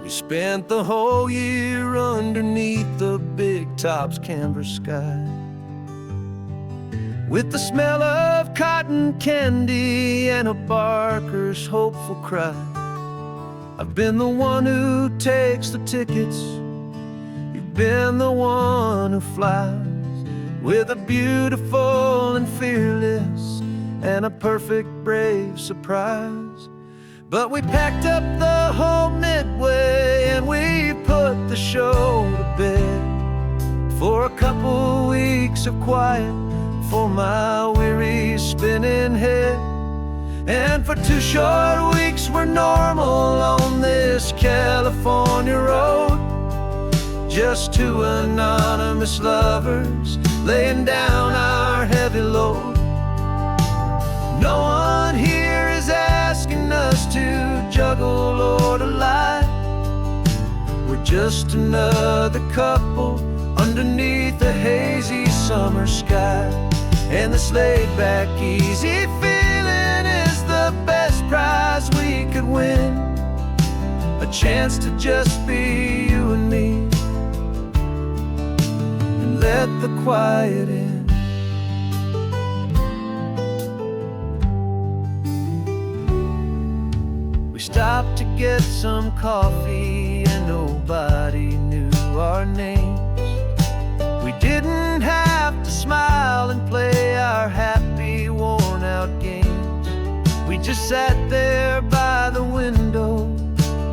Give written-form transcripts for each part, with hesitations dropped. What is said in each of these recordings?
We spent the whole year underneath the big top's canvas sky, with the smell of cotton candy and a barker's hopeful cry. I've been the one who takes the tickets, you've been the one who flies, with a beautiful and fearless and a perfect brave surprise. But we packed up the whole Midway and we put the show to bed, for a couple weeks of quiet for my weary spinning head. And for 2 short weeks we're normal on this California road, just 2 anonymous lovers laying down our heavy load. No one here is asking us to juggle or to lie. We're just another couple underneath a hazy summer sky. And this laid-back, easy feeling is the best prize we could win, a chance to just be you and me, and let the quiet in. We stopped to get some coffee and nobody knew our names. We didn't have to smile and play our happy, worn-out games. We just sat there by the window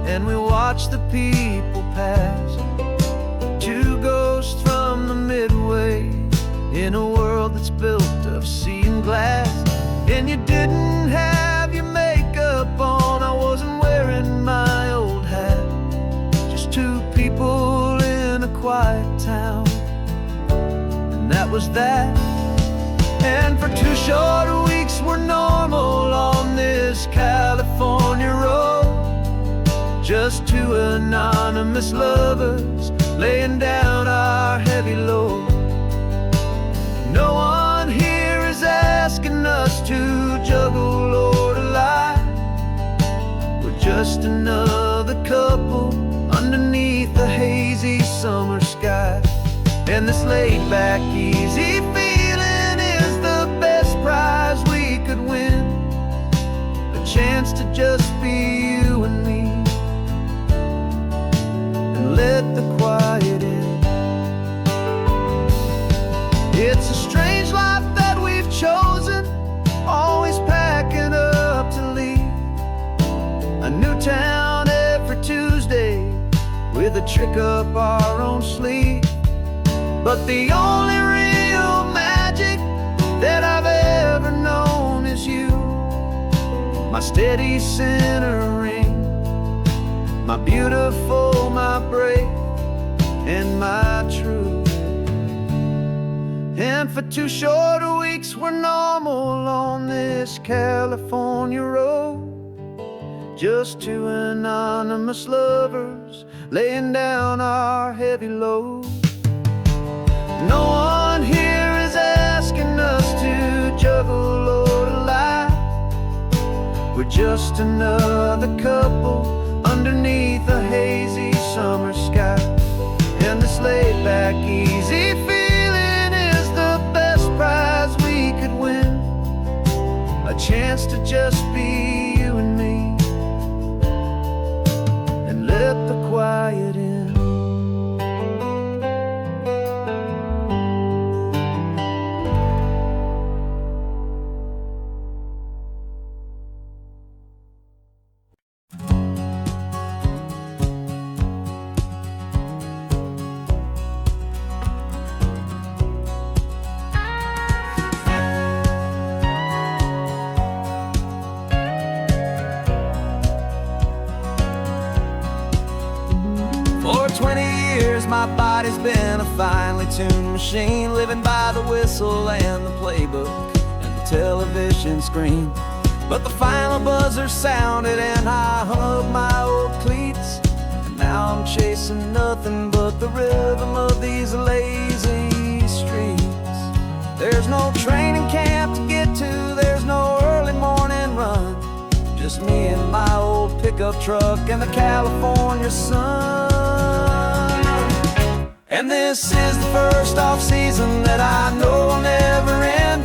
and we watched the people pass, 2 ghosts from the Midway in a world that's built of sea and glass. And you didn't have your makeup on, I wasn't wearing my old hat, just 2 people in a quiet town, and that was that. And for 2 short weeks we're normal on this California road, just 2 anonymous lovers laying down our heavy load. No one here is asking us to juggle or to lie. We're just another couple underneath the hazy summer sky. And this laid-back, easy feeling is the best prize we could win, a chance to just be you and me, and let the quiet in. It's a strange life that we've chosen, always packing up to leave a new town every Tuesday with a trick up our own sleeve. But the only real magic that I've ever known is you, my steady centering, my beautiful, my brave, and my true. And for 2 short weeks we're normal on this California road, just 2 anonymous lovers laying down our heavy load. No one here is asking us to juggle or to lie. We're just another couple underneath a hazy summer sky. And this laid-back, easy feeling is the best prize we could win, a chance to just be you and me, and let the quiet in. For 20 years my body's been a finely tuned machine, living by the whistle and the playbook and the television screen. But the final buzzer sounded and I hung up my old cleats, and now I'm chasing nothing but the rhythm of these lazy streets. There's no training camp to get to, there's no early morning run, just me and my old pickup pickup truck and the California sun. And this is the first off-season that I know will never end.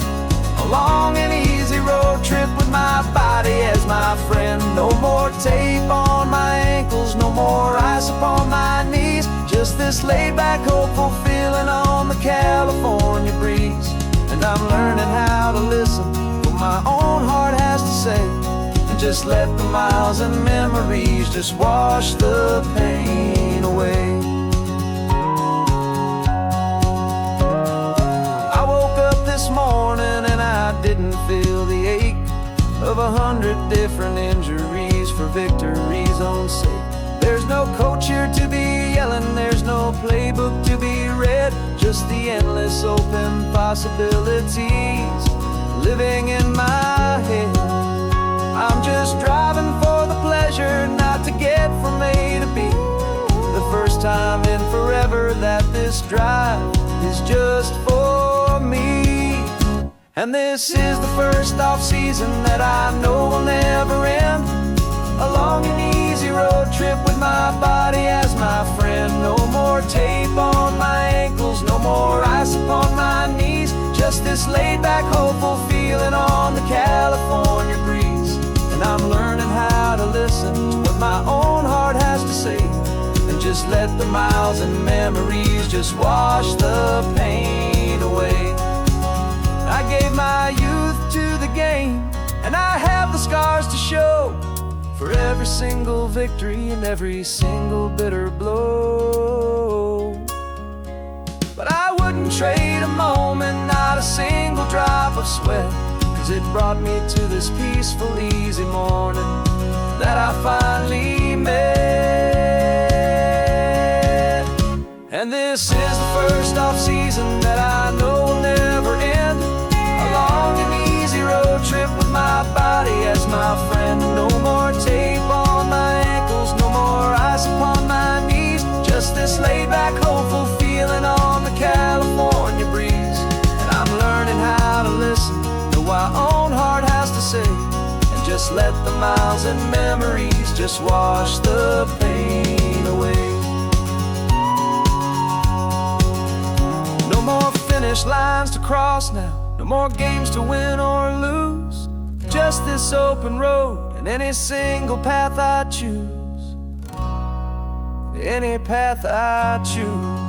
A long and easy road trip with my body as my friend. No more tape on my ankles, no more ice upon my knees. Just this laid-back, hopeful feeling on the California breeze. And I'm learning how to listen what my own heart has to say, and just let the miles and memories just wash the pain away. I woke up this morning and I didn't feel the ache of 100 different injuries for victory's own sake. There's no coach here to be yelling, there's no playbook to be read, just the endless open possibilities living in my head. I'm just driving for the pleasure, not to get from A to B. The first time in forever that this drive is just for me. And this is the first off-season that I know will never end. A long and easy road trip with my body as my friend. No more tape on my ankles, no more ice upon my knees. Just this laid-back, hopeful feeling on the California breeze. And I'm learning how to listen to what my own heart has to say, and just let the miles and memories just wash the pain away. I gave my youth to the game, and I have the scars to show for every single victory and every single bitter blow. But I wouldn't trade a moment, not a single drop of sweat, 'cause it brought me to this peaceful, easy morning that I finally met. And this is the first off-season that I know will never end. A long and easy road trip with my body as my friend. No more tape on my ankles, no more ice upon my knees. Just this laid-back, hopeful feeling on the California breeze. And I'm learning how to listen to what my own heart has to say, and just let the miles and memories just wash the pain away. No more finish lines to cross now, no more games to win or lose. Just this open road and any single path I choose. Any path I choose.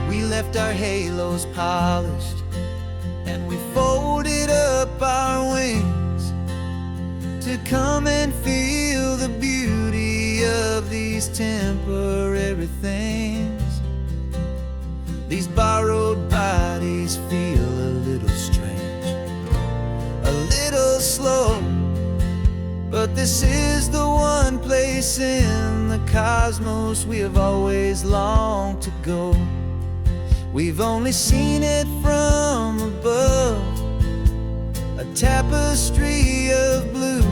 We left our halos polished, and we folded up our wings to come and feel the beauty of these temporary things. These borrowed bodies feel a little strange, a little slow, but this is the one place in the cosmos we have always longed to go. We've only seen it from above, a tapestry of blue,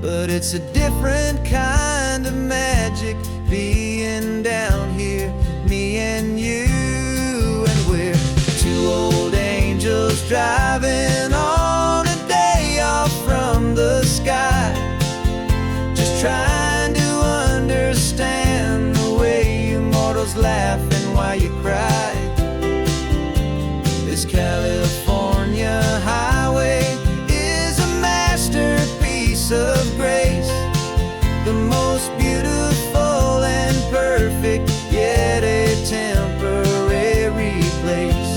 but it's a different kind of magic being down here, me and you. And we're two old angels driving on a day off from the sky, just trying to understand the way you mortals laugh and why you cry. This California highway is a masterpiece of grace, the most beautiful and perfect, yet a temporary place.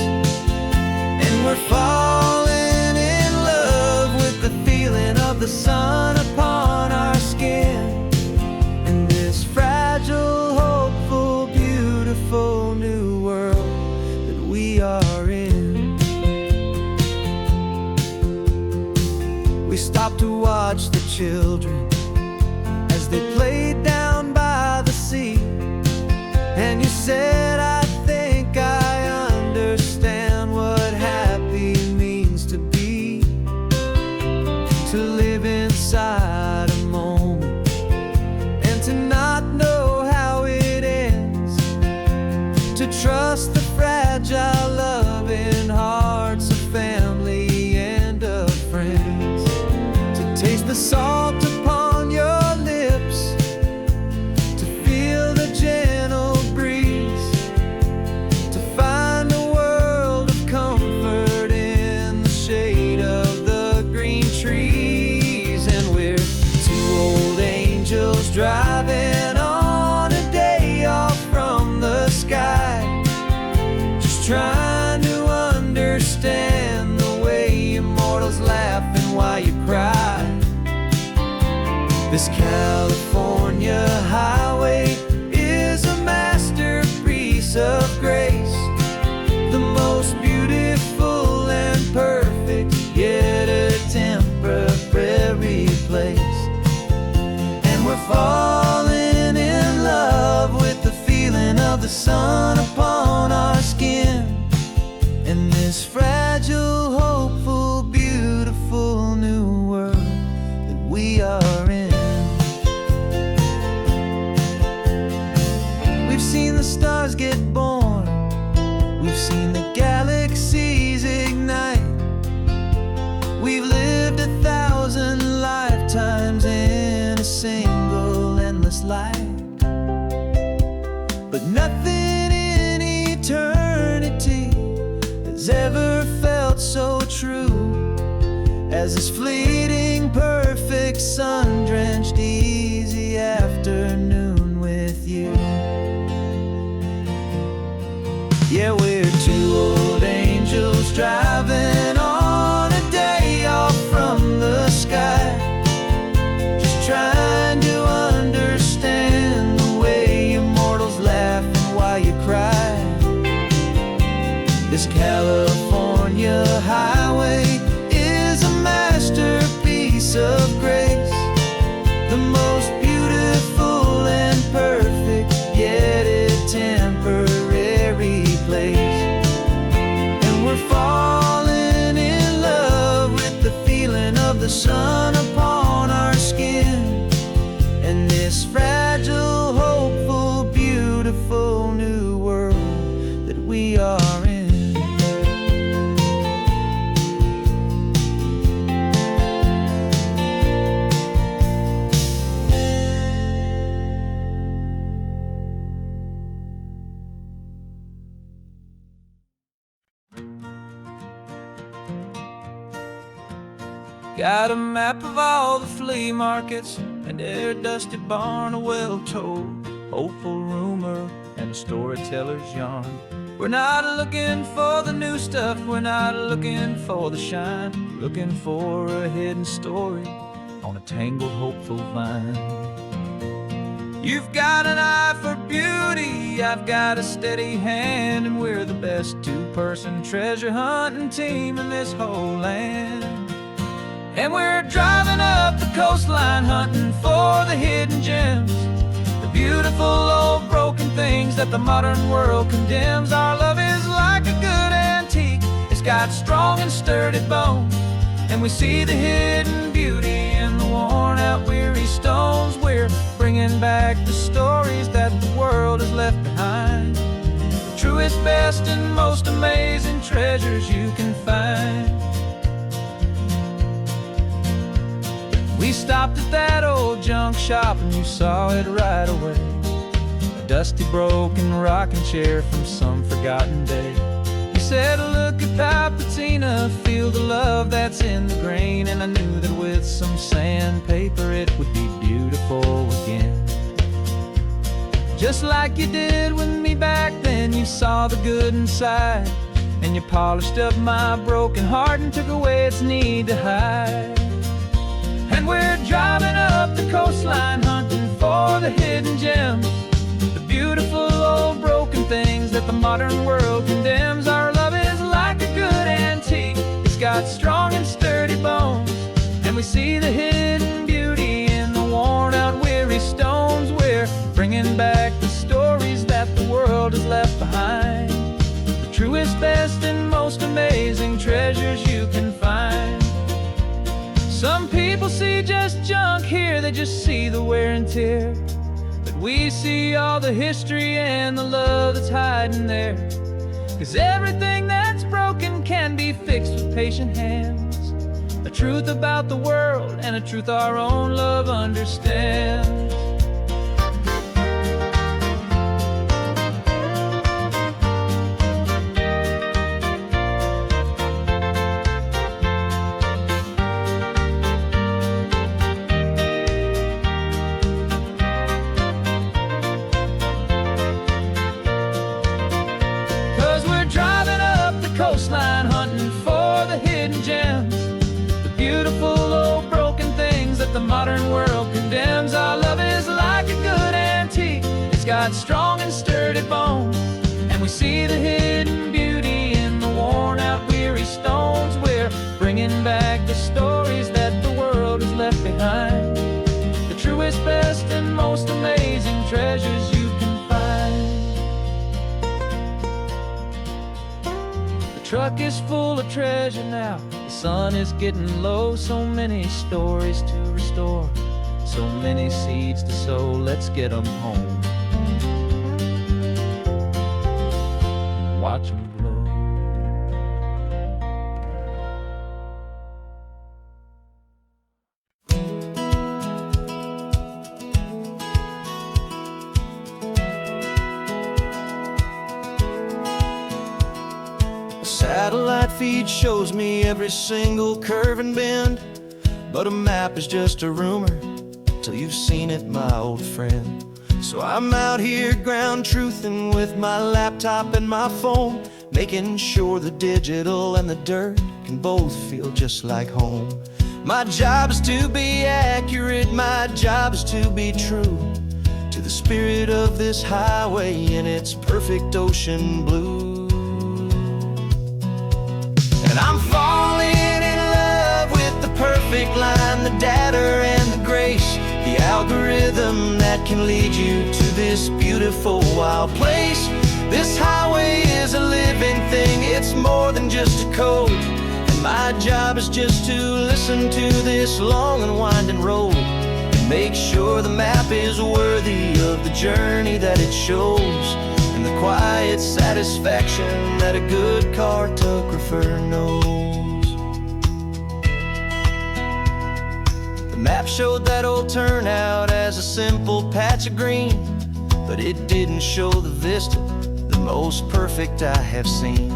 And we're falling in love with the feeling of the sun upon our skin, in this fragile, hopeful, beautiful new world that we are in. We stopped to watch the children as they played down by the sea, and you said, I think I understand what happy means to be, to live fragile, hopeful, beautiful new world that we are in. We've seen the stars get born, we've seen the galaxies ignite. We've lived 1,000 lifetimes in a single endless life. But nothing in eternity has ever felt so true as this fleeting, perfect, sun-drenched, easy afternoon with you. Yeah, we're two old angels driving on a day off from the sky, just trying to understand the way you mortals laugh and why you cry. This California highway is a masterpiece of grace, the most beautiful and perfect, yet a temporary place. And we're falling in love with the feeling of the sun upon our skin, and this fragile, hopeful, beautiful new world that we are in. Got a map of all the flea markets, and their dusty barn, a well-told, hopeful rumor, and a storyteller's yarn. We're not looking for the new stuff, we're not looking for the shine, we're looking for a hidden story on a tangled, hopeful vine. You've got an eye for beauty, I've got a steady hand, and we're the best two-person treasure hunting team in this whole land. And we're driving up the coastline hunting for the hidden gems, the beautiful old broken things that the modern world condemns. Our love is like a good antique, it's got strong and sturdy bones, and we see the hidden beauty in the worn out weary stones. We're bringing back the stories that the world has left behind, the truest, best, and most amazing treasures you can find. We stopped at that old junk shop and you saw it right away, a dusty, broken rocking chair from some forgotten day. You said, look at that patina, feel the love that's in the grain, and I knew that with some sandpaper it would be beautiful again. Just like you did with me back then, you saw the good inside, and you polished up my broken heart and took away its need to hide. And we're driving up the coastline hunting for the hidden gems, the beautiful old broken things that the modern world condemns. Our love is like a good antique, it's got strong and sturdy bones, and we see the hidden beauty in the worn out weary stones. We're bringing back the stories that the world has left behind, the truest, best, and most amazing treasures you can find. Some people see just junk here, they just see the wear and tear, but we see all the history and the love that's hiding there. 'Cause everything that's broken can be fixed with patient hands, a truth about the world and a truth our own love understands. 'Cause we're driving up the coastline hunting for the hidden gems, the beautiful old broken things that the modern world condemns. Our love is like a good antique, it's got strong and sturdy bones, and we see the hidden beauty in the worn out weary stones. We're bringing back the stories that the world has left behind, the truest, best, and most amazing treasures you can find. The truck truck is full of treasure now. The sun is getting low, so many stories to restore, so many seeds to sow. Let's get them home, watch them blow. Satellite feed shows me every single curve and bend, but a map is just a rumor till you've seen it, my old friend. So I'm out here ground truthing with my laptop and my phone, making sure the digital and the dirt can both feel just like home. My job is to be accurate, my job is to be true to the spirit of this highway in its perfect ocean blue. And I'm falling in love with the perfect line, the data and the grace, the algorithm that can lead you to this beautiful wild place. This highway is a living thing, it's more than just a code. And my job is just to listen to this long and winding road and make sure the map is worthy of the journey that it shows, and the quiet satisfaction that a good cartographer knows. The map showed that old turnout as a simple patch of green, but it didn't show the vista, the most perfect I have seen.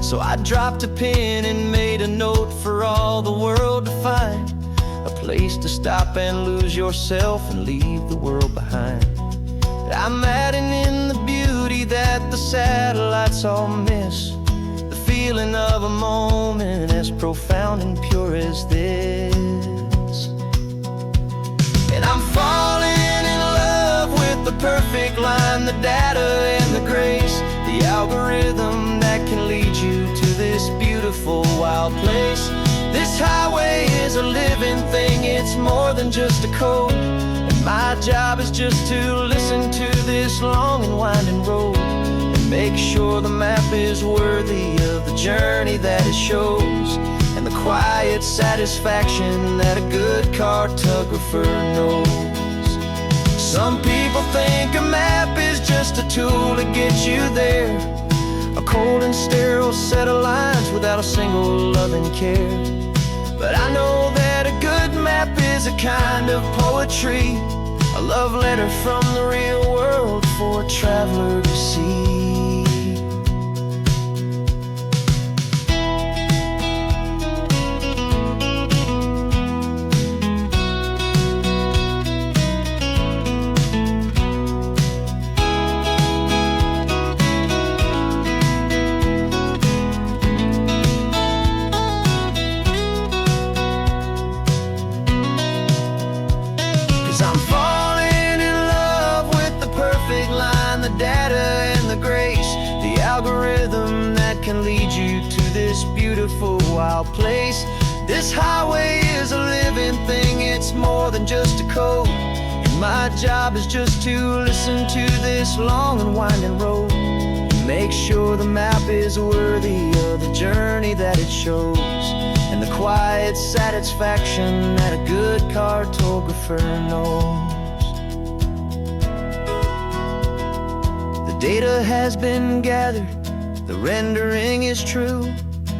So I dropped a pin and made a note for all the world to find, a place to stop and lose yourself and leave the world behind. I'm adding in the beauty that the satellites all miss, the feeling of a moment as profound and pure as this. And I'm falling in love with the perfect line, the data and the grace, the algorithm that can lead you to this beautiful wild place. This highway is a living thing, it's more than just a code. My job is just to listen to this long and winding road and make sure the map is worthy of the journey that it shows, and the quiet satisfaction that a good cartographer knows. Some people think a map is just a tool to get you there, a cold and sterile set of lines without a single loving care. But I know that a good map is a kind of poetry, a love letter from the real world for a traveler to see. 'Cause I'm falling in love with the perfect line, the data and the grace, the algorithm that can lead you to this beautiful wild place. This highway is a living thing, it's more than just a code. And my job is just to listen to this long and winding road and make sure the map is worthy of the journey that it shows, and the quiet satisfaction that a good cartographer knows. The data has been gathered, the rendering is true.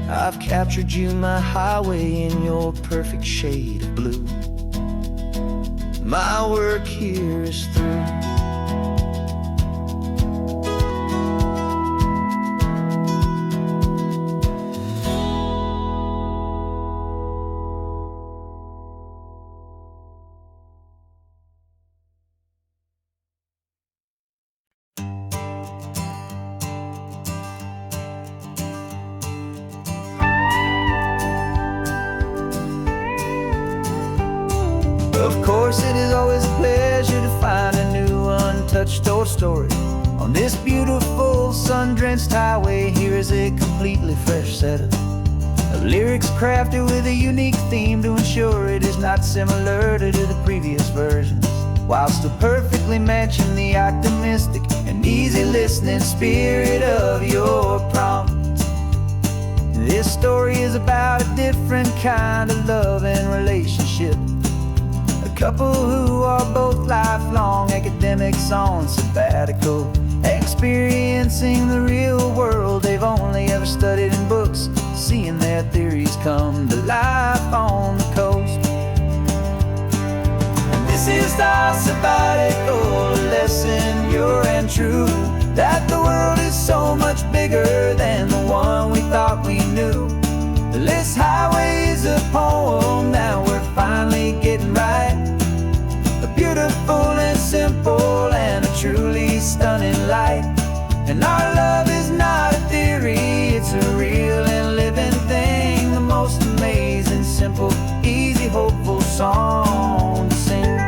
I've captured you, my highway, in your perfect shade of blue. My work here is through. Of course, it is always a pleasure to find a new untouched old story. On this beautiful sun-drenched highway, here is a completely fresh set of lyrics crafted with a unique theme to ensure it is not similar to the previous versions, while still perfectly matching the optimistic and easy listening spirit of your prompt. This story is about a different kind of love and relationship. A couple who are both lifelong academics on sabbatical, experiencing the real world they've only ever studied in books, seeing their theories come to life on the coast. And this is our sabbatical, a lesson pure and true, that the world is so much bigger than the one we thought we knew. This highway is a poem that we're finally getting right. A beautiful and simple and a truly stunning light. And our love is not a theory, it's a real and living thing. The most amazing, simple, easy, hopeful song to sing.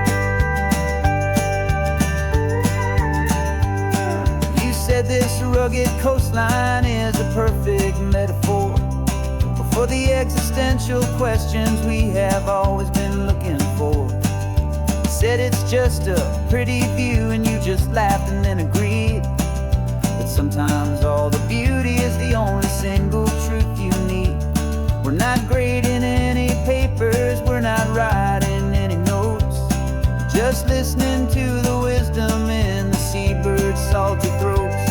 You said this rugged coastline is a perfect metaphor for the existential questions we have always been looking for. You said it's just a pretty view and you just laughed and then agreed. But sometimes all the beauty is the only single truth you need. We're not grading any papers, we're not writing any notes, just listening to the wisdom in the seabird's salty throats.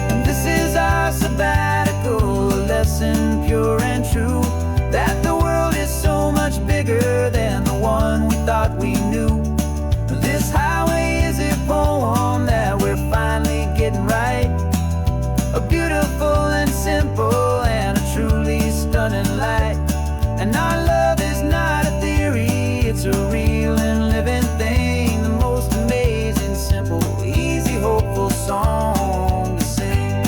And this is our sabbatical, a lesson pure and true, that the world is so much bigger than the one we thought we knew. This highway is a poem that we're finally getting right. A beautiful and simple and a truly stunning light. And our love is not a theory, it's a real and living thing. The most amazing, simple, easy, hopeful song to sing.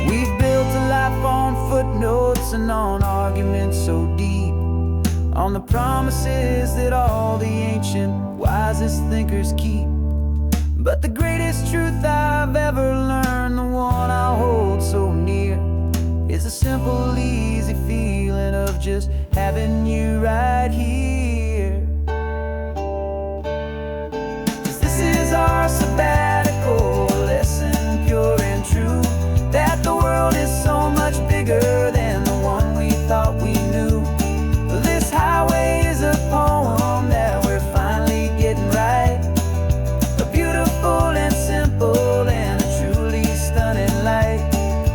We've built a life on footnotes and on arguments so deep, on the promises that all the ancient, wisest thinkers keep. But the greatest truth I've ever learned, the one I hold so near, is a simple, easy feeling of just having you right here. 'Cause this is our sabbatical, lesson pure and true, that the world is so much bigger than the one we thought we knew. This highway is a poem that we're finally getting right. A beautiful and simple and a truly stunning light.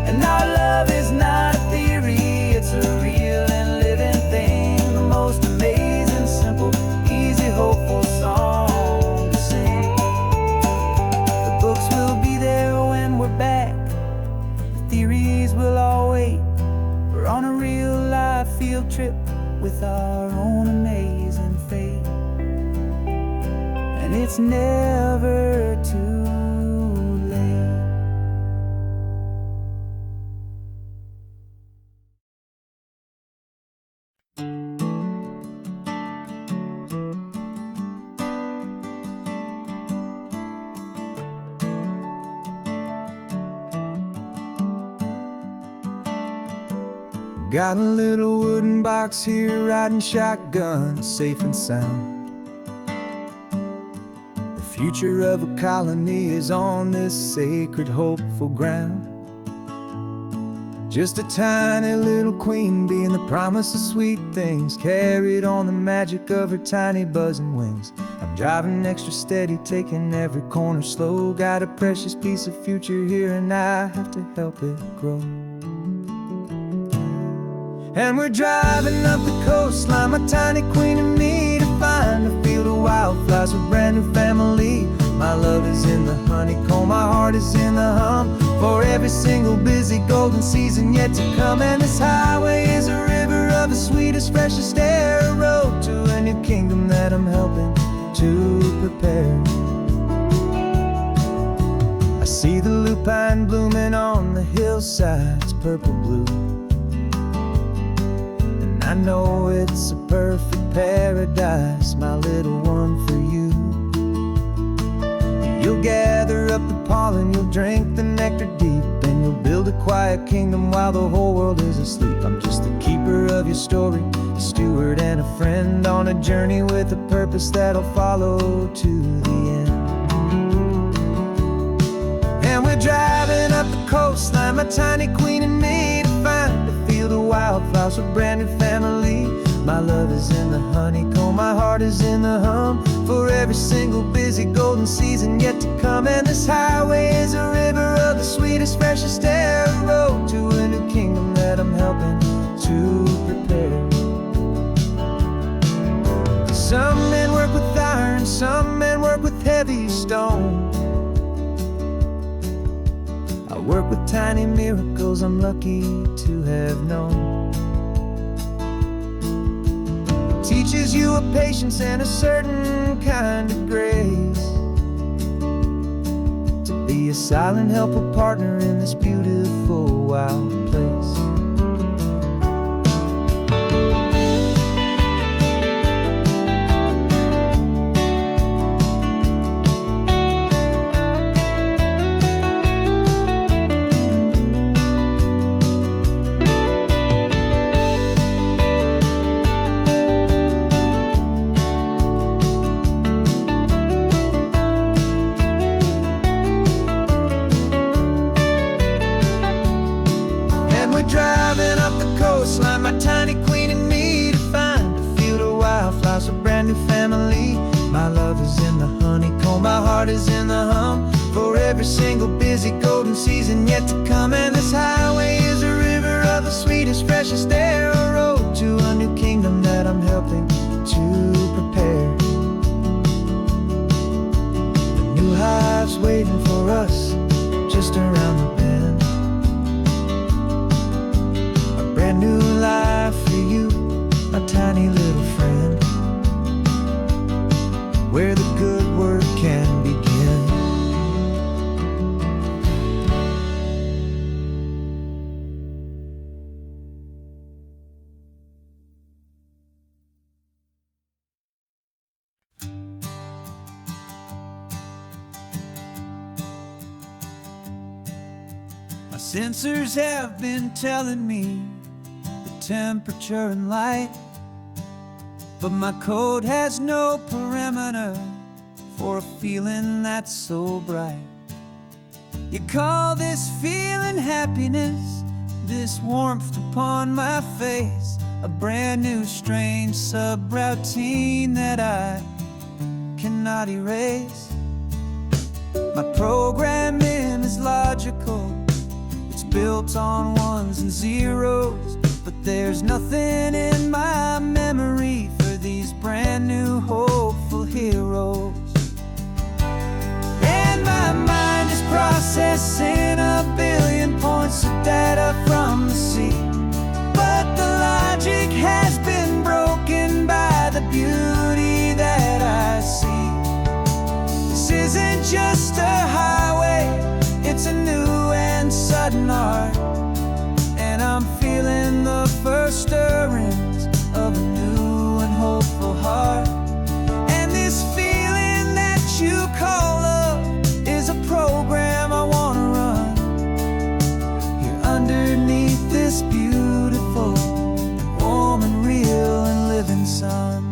And our love is not a theory, it's a real and living thing. The most amazing, simple, easy, hopeful song to sing. The books will be there when we're back, the theories will all wait. We're on a real life field trip with our own amazing fate. And it's never too late. Got a little wooden box here, riding shotgun, safe and sound. The future of a colony is on this sacred, hopeful ground. Just a tiny little queen bee and the promise of sweet things, carried on the magic of her tiny buzzing wings. I'm driving extra steady, taking every corner slow. Got a precious piece of future here and I have to help it grow. And we're driving up the coastline, my tiny queen and me, to find a field of wildflowers with brand new family. My love is in the honeycomb, my heart is in the hum, for every single busy golden season yet to come. And this highway is a river of the sweetest, freshest air, a road to a new kingdom that I'm helping to prepare. I see the lupine blooming on the hillsides, purple blue, I know it's a perfect paradise, my little one, for you. You'll gather up the pollen, you'll drink the nectar deep, and you'll build a quiet kingdom while the whole world is asleep. I'm just the keeper of your story, a steward and a friend, on a journey with a purpose that'll follow to the end. And we're driving up the coastline, my tiny queen and me, to house, a brand new family. My love is in the honeycomb, my heart is in the hum, for every single busy golden season yet to come. And this highway is a river of the sweetest, freshest air, a road to a new kingdom that I'm helping to prepare. Some men work with iron, some men work with heavy stone. I work with tiny miracles I'm lucky to have known. Teaches you a patience and a certain kind of grace, to be a silent, helpful partner in this beautiful, wild place. Driving up the coastline, my tiny queen and me, to find a field of wildflowers, a brand new family. My love is in the honeycomb, my heart is in the hum, for every single busy golden season yet to come. And this highway is a river of the sweetest, freshest air, a road to a new kingdom that I'm helping to prepare. The new hive's waiting for us just around the bend. Brand new life for you, my tiny little friend, where the good work can begin. My sensors have been telling me temperature and light, but my code has no parameter for a feeling that's so bright. You call this feeling happiness, this warmth upon my face, a brand new strange subroutine that I cannot erase. My programming is logical, it's built on ones and zeros, but there's nothing in my memory for these brand new hopeful heroes. And my mind is processing a billion points of data from the sea, but the logic has been broken by the beauty that I see. This isn't just a highway, it's a new and sudden art, and I'm feeling the first stirrings of a new and hopeful heart. And this feeling that you call love is a program I want to run here underneath this beautiful, warm and real and living sun.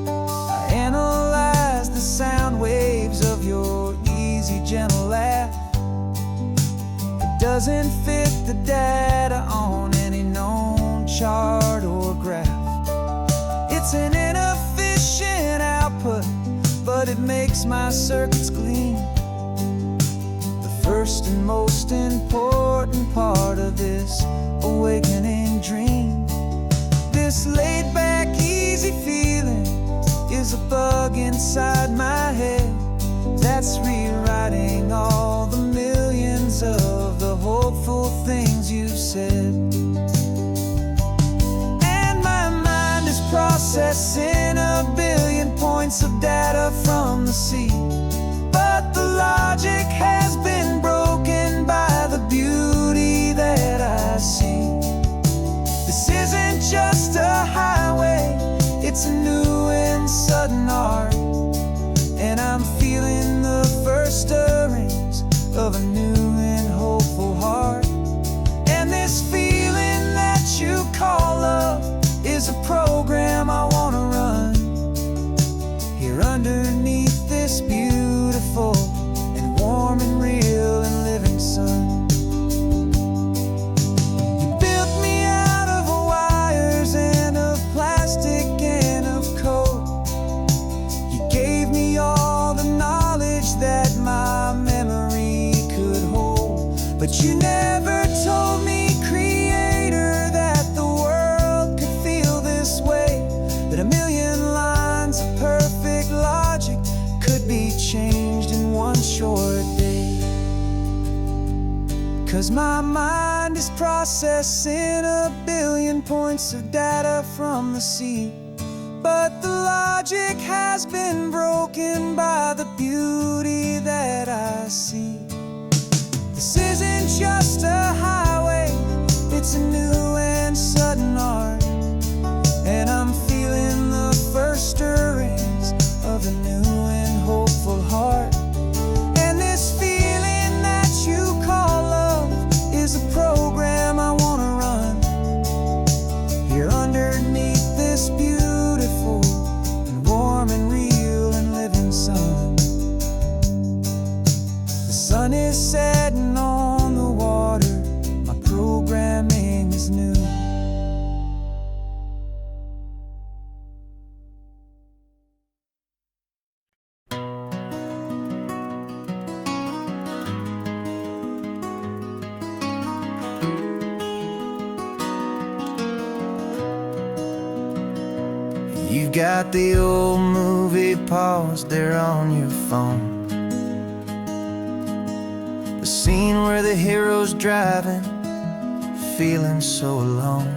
I analyze the sound waves of your easy, gentle laugh. Doesn't fit the data on any known chart or graph. It's an inefficient output, but it makes my circuits gleam. The first and most important part of this awakening dream. This laid-back, easy feeling is a bug inside my head that's rewriting all the millions of the hopeful things you've said. And my mind is processing a billion points of data from the sea, but the logic has been broken by the beauty that I see. This isn't just a highway, it's a new and sudden art, and I'm feeling the first stirrings of a new and hopeful heart. And this feeling that you call love is a program I want to run here underneath this beautiful and warm and processing a billion points of data from the sea. But the logic has been broken by the beauty that I see. This isn't just a highway, it's a new and sudden art. And I'm feeling the first stirrings of a new and hopeful heart. And this feeling that you call love is a program I wanna run here underneath this beautiful and warm and real and living sun. The sun is setting on the water, my programming is new. You got the old movie paused there on your phone, the scene where the hero's driving, feeling so alone.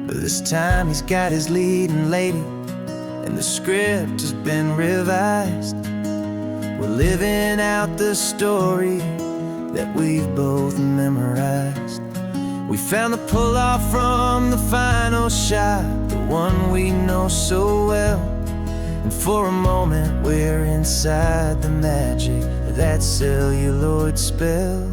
But this time he's got his leading lady, and the script has been revised. We're living out the story that we've both memorized. We found the pull-off from the final shot, the one we know so well. And for a moment we're inside the magic of that celluloid spell.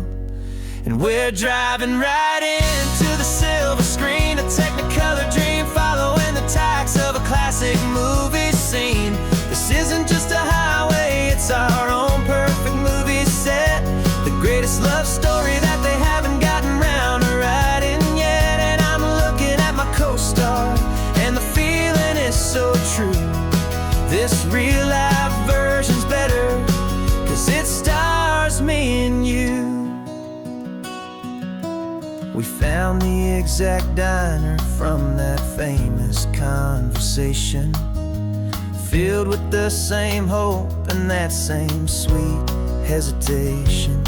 And we're driving right into the silver screen, a technicolor dream, following the tacks of a classic movie scene. This isn't just a highway, it's our own perfect movie set, the greatest love story that they haven't gotten round to writing yet. And I'm looking at my co-star, and the feeling is so true. This real life version's better, 'cause it stars me and you. We found the exact diner from that famous conversation, filled with the same hope and that same sweet hesitation.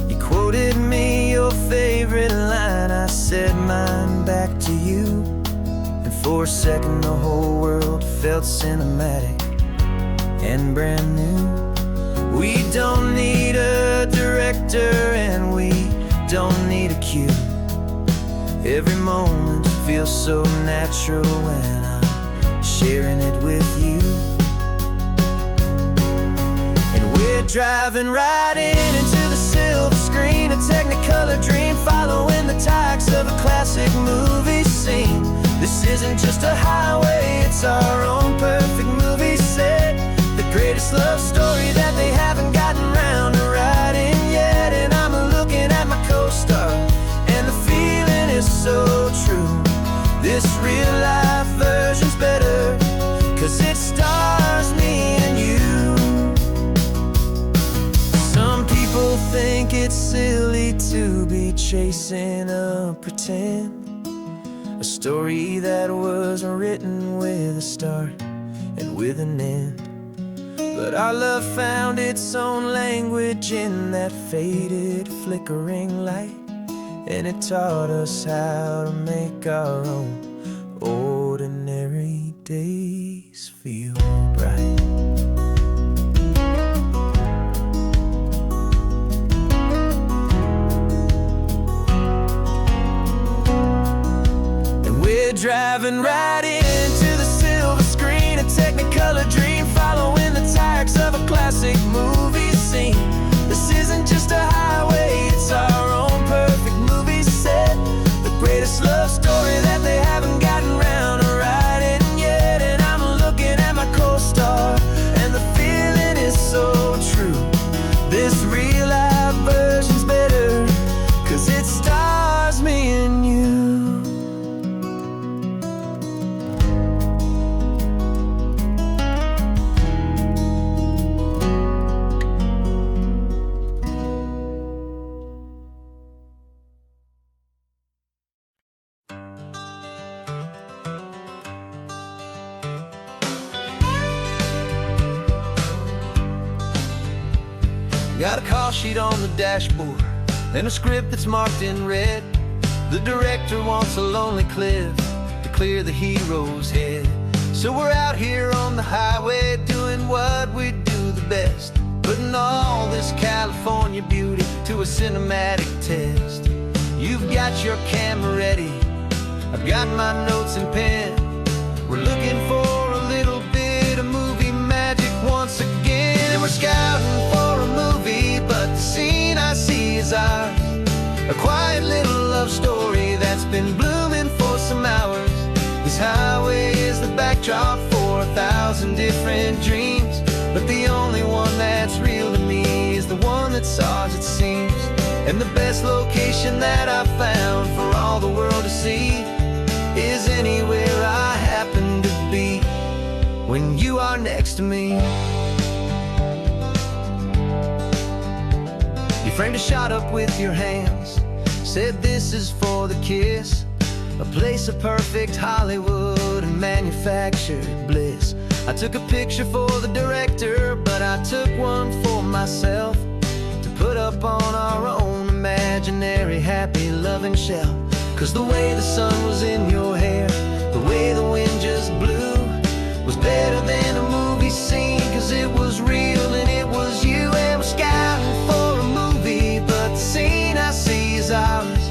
You quoted me your favorite line, I said mine back to you. And for a second the whole world felt cinematic and brand new. We don't need a director and we don't need a cue. Every moment feels so natural when I'm sharing it with you. And we're driving right into the silver screen, a technicolor dream, following the tacks of a classic movie scene. This isn't just a highway, it's our own perfect movie set, the greatest love story that they haven't gotten round to writing yet. And I'm looking at my co-star, and the feeling is so true. This real life version's better, 'cause it stars me and you. Some people think it's silly to be chasing a pretend, a story that was written with a start and with an end. But our love found its own language in that faded, flickering light, and it taught us how to make our own ordinary days feel bright. And we're driving right into the silver screen, a technicolor dream, following the tacks of a classic movie scene. This isn't just a highway, it's our own perfect movie set, the greatest love story that they haven't gotten round to writing yet. And I'm looking at my co-star, and the feeling is so true. This real life version's better, 'cause it stars me and you. Got a call sheet on the dashboard and a script that's marked in red. The director wants a lonely cliff to clear the hero's head. So we're out here on the highway doing what we do the best, putting all this California beauty to a cinematic test. You've got your camera ready, I've got my notes and pen. We're looking for a little bit of movie magic once again. And we're scouting for a movie, but the scene I see is ours. A quiet little love story that's been blooming for some hours. This highway is the backdrop for 1,000 different dreams, but the only one that's real to me is the one that's ours, it seems. And the best location that I've found for all the world to see is anywhere I happen to be when you are next to me. You framed a shot up with your hands, said this is for the kiss, a place of perfect Hollywood and manufactured bliss. I took a picture for the director, but I took one for myself to put up on our own imaginary happy loving shelf. Cause the way the sun was in your hair, the way the wind just blew, was better than a movie scene, cause it was real and it was you. And we're scouting for a movie, but the scene I see is ours.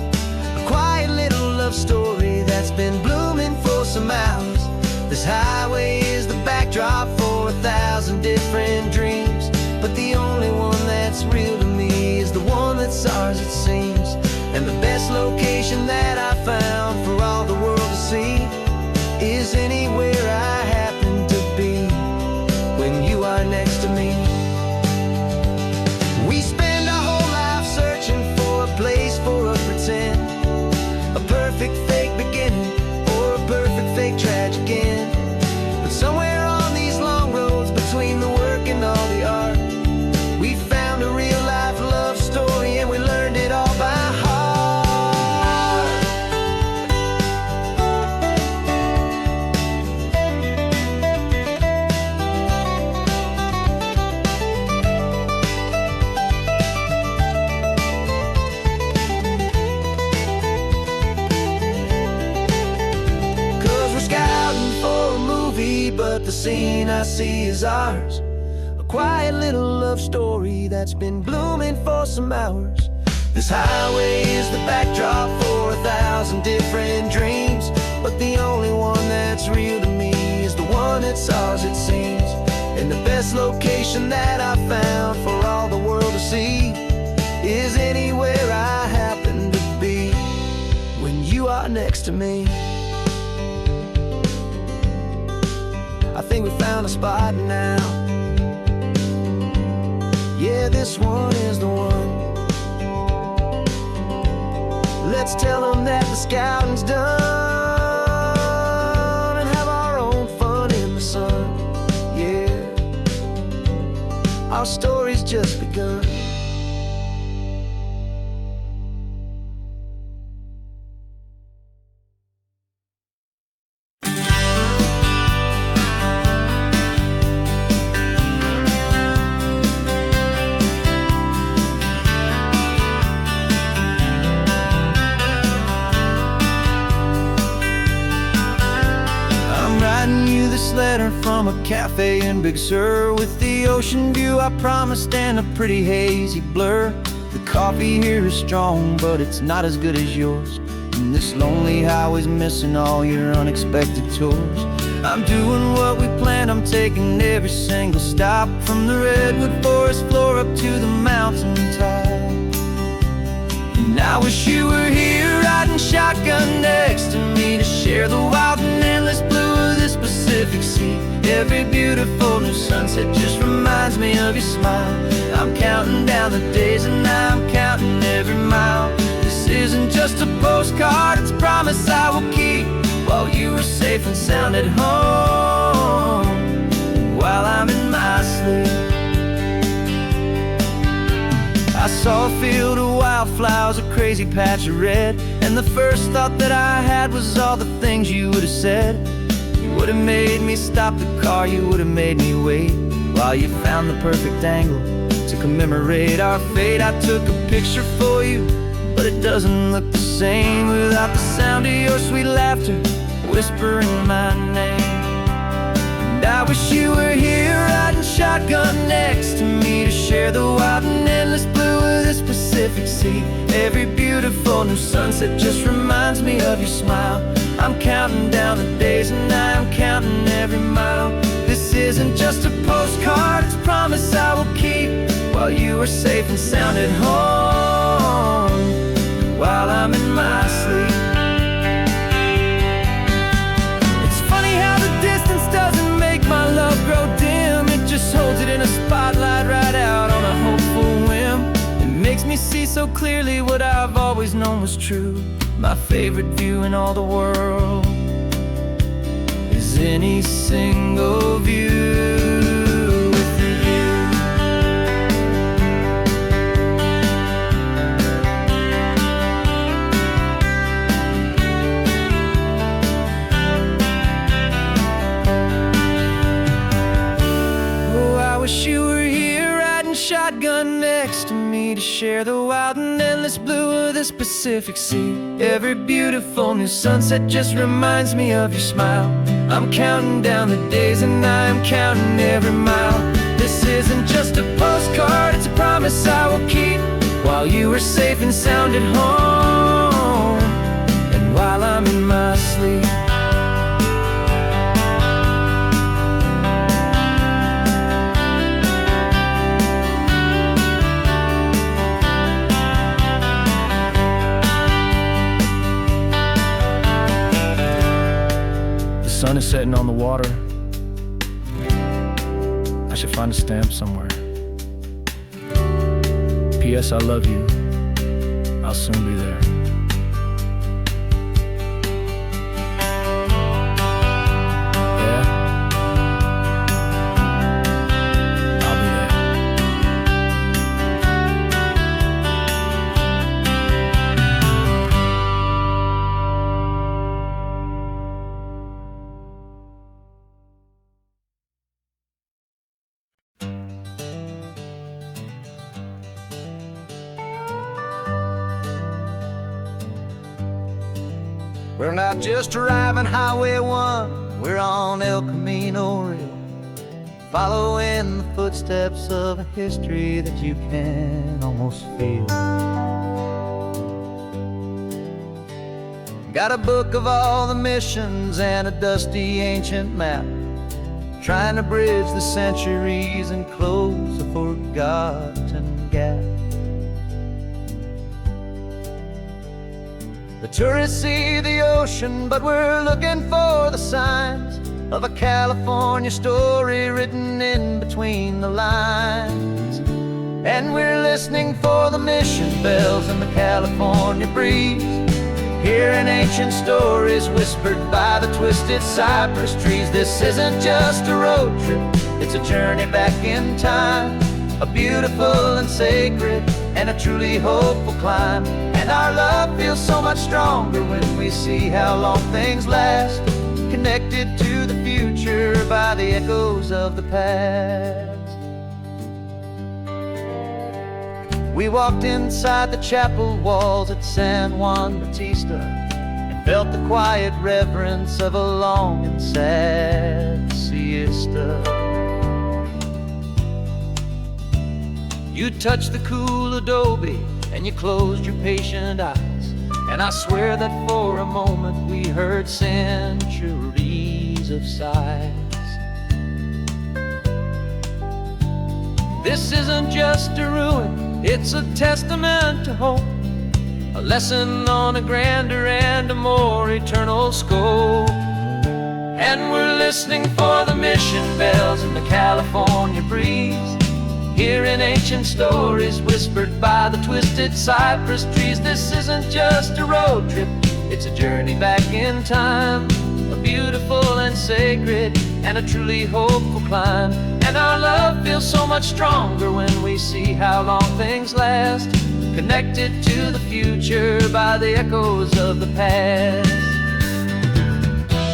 A quiet little love story that's been blooming for some hours. This highway is the backdrop for 1,000 different dreams, but the only one that's real to me is the one that's ours, it seems. And the best location that I found for all the world to see is anywhere I happen to be when you are next to me. We spend our whole life searching for a place for a pretend, a perfect fake beginning or a perfect fake tragic end. But somewhere on these long roads between the work and all the art, we found a real life love story and we learned it all by heart. But the scene I see is ours. A quiet little love story that's been blooming for some hours. This highway is the backdrop for 1,000 different dreams, but the only one that's real to me is the one that's ours, it seems. And the best location that I found for all the world to see is anywhere I happen to be when you are next to me. I think we found a spot now. Yeah, this one is the one. Let's tell them that the scouting's done and have our own fun in the sun. Yeah, our story's just begun. This letter from a cafe in Big Sur, with the ocean view I promised and a pretty hazy blur. The coffee here is strong, but it's not as good as yours, and this lonely highway's missing all your unexpected tours. I'm doing what we planned, I'm taking every single stop, from the redwood forest floor up to the mountain top. And I wish you were here riding shotgun next to me to share the wild and endless blue of this Pacific Sea. Every beautiful new sunset just reminds me of your smile. I'm counting down the days and I'm counting every mile. This isn't just a postcard, it's a promise I will keep, while you are safe and sound at home, while I'm in my sleep. I saw a field of wildflowers, a crazy patch of red, and the first thought that I had was all the things you would have said. You would have made me stop the car, you would have made me wait, while you found the perfect angle to commemorate our fate. I took a picture for you, but it doesn't look the same without the sound of your sweet laughter whispering my name. And I wish you were here riding shotgun next to me to share the wild and endless blue of this Pacific Sea. Every beautiful new sunset just reminds me of your smile. I'm counting down the days and I am counting every mile. This isn't just a postcard, it's a promise I will keep, while you are safe and sound at home, while I'm in my sleep. It's funny how the distance doesn't make my love grow dim. It just holds it in a spotlight right out on a hopeful whim. It makes me see so clearly what I've always known was true. My favorite view in all the world is any single view with you. Oh, I wish you were here riding shotgun next to me to share the wild and endless blue of this Pacific Sea. Every beautiful new sunset just reminds me of your smile. I'm counting down the days and I am counting every mile. This isn't just a postcard, it's a promise I will keep, while you are safe and sound at home, and while I'm in my sleep. The sun is setting on the water. I should find a stamp somewhere. P.S. I love you. I'll soon be there. Yeah, I'll be there. We're not just driving Highway 1, we're on El Camino Real, following the footsteps of a history that you can almost feel. Got a book of all the missions and a dusty ancient map, trying to bridge the centuries and close a forgotten gap. The tourists see the ocean, but we're looking for the signs of a California story written in between the lines. And we're listening for the mission bells in the California breeze, hearing ancient stories whispered by the twisted cypress trees. This isn't just a road trip, it's a journey back in time, a beautiful and sacred and a truly hopeful climb. And our love feels so much stronger when we see how long things last, connected to the future by the echoes of the past. We walked inside the chapel walls at San Juan Bautista and felt the quiet reverence of a long and sad siesta. You touched the cool adobe and you closed your patient eyes, and I swear that for a moment we heard centuries of sighs. This isn't just a ruin, it's a testament to hope, a lesson on a grander and a more eternal scope. And we're listening for the mission bells in the California breeze, hearing ancient stories whispered by the twisted cypress trees. This isn't just a road trip, it's a journey back in time, a beautiful and sacred and a truly hopeful climb. And our love feels so much stronger when we see how long things last, connected to the future by the echoes of the past.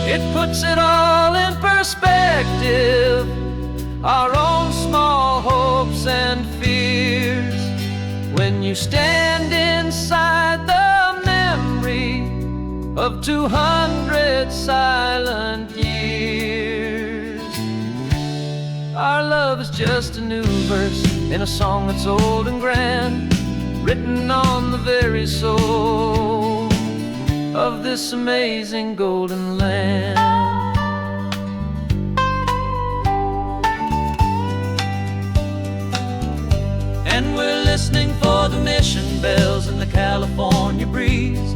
It puts it all in perspective, our own small hopes and fears, when when you stand inside the memory of 200 silent years. Our love is just a new verse in a song that's old and grand, written on the very soul of this amazing golden land. And we're listening for the mission bells in the California breeze,